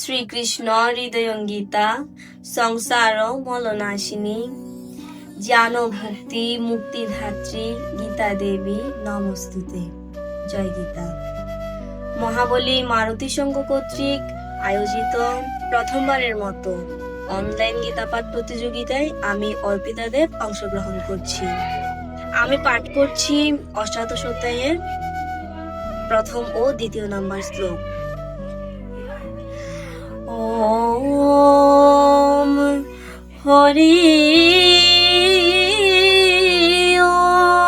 শ্রীকৃষ্ণ হৃদয়ঙ্গিতা সংসার মলনাশিনী জ্ঞান ভক্তি মুক্তিধাত্রী গীতা দেবী নমস্তুতে। জয় গীতা। মহাবলী মারুতি সংঘ কর্তৃক আয়োজিত প্রথমবারের মতো অনলাইন গীতা পাঠ প্রতিযোগিতায় আমি অর্পিতা দেব অংশগ্রহণ করছি। আমি পাঠ করছি অষ্টাদশ অধ্যায়ের প্রথম ও দ্বিতীয় নাম্বার শ্লোক। ওম হরি ওম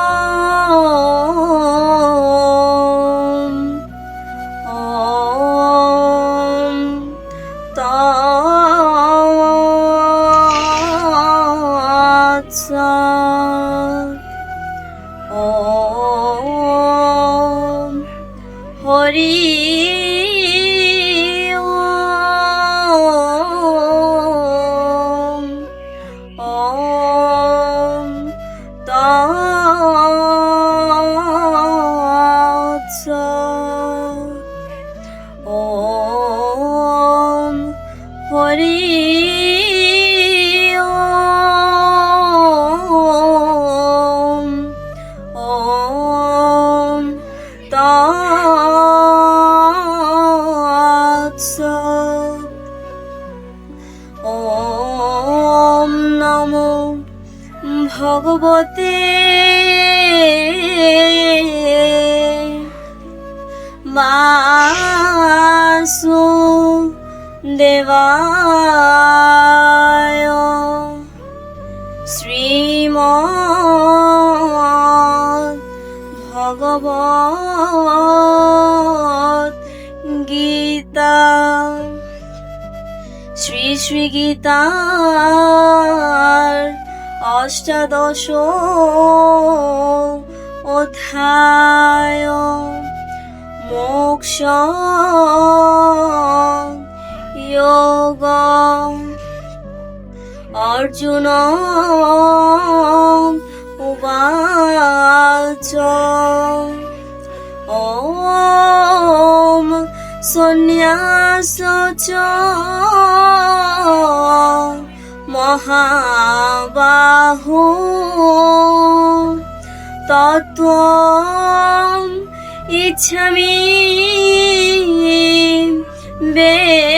ওম তৎসৎ। ওম হরি ওম হরি ওম ওম তৎসৎ। ওম নমো ভগবতে বাসুদেবায়। শ্রীমদ্ ভগবত গীতা। শ্রী শ্রী গীতার অষ্টাদশ অধ্যায় মোক্ষ যোগ। অর্জুন উবাচ ওম সন্ন্যাস চ মহাবাহো তত্ত্বম ইচ্ছামি বেদিতুম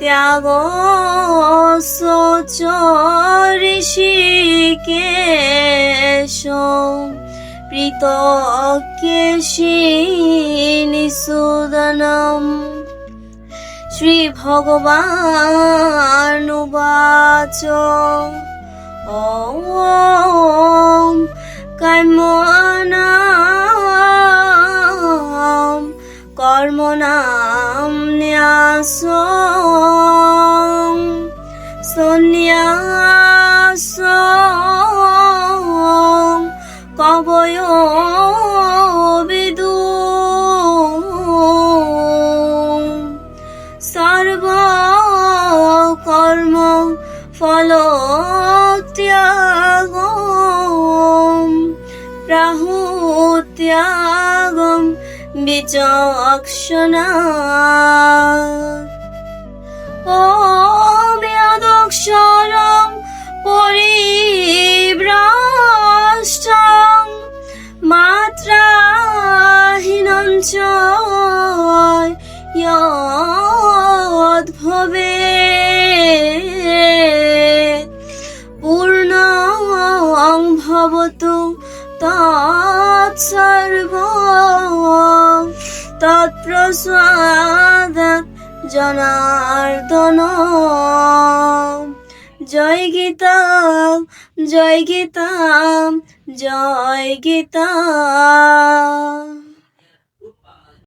ত্যাগস্য চ ঋষিকেশ পৃথক্কেশী নিষূদনম। শ্রী ভগবানুবাচ ওম কর্মণাম ন্যাসং সন্ন্যাসং কবয়ো বিদুঃ সর্বকর্ম ফলত্যাগম প্রাহুত্যাগম বিচক্ষণাৎ। ওম যদক্ষরম পরিভ্রষ্টং মাত্রাহীনং চ যদ্ভবেৎ পূর্ণং ভবতু তৎসর্বং তৎপ্রসাদাৎ জনার্দন। জয় গীতা, জয় গীতা, জয় গীতা।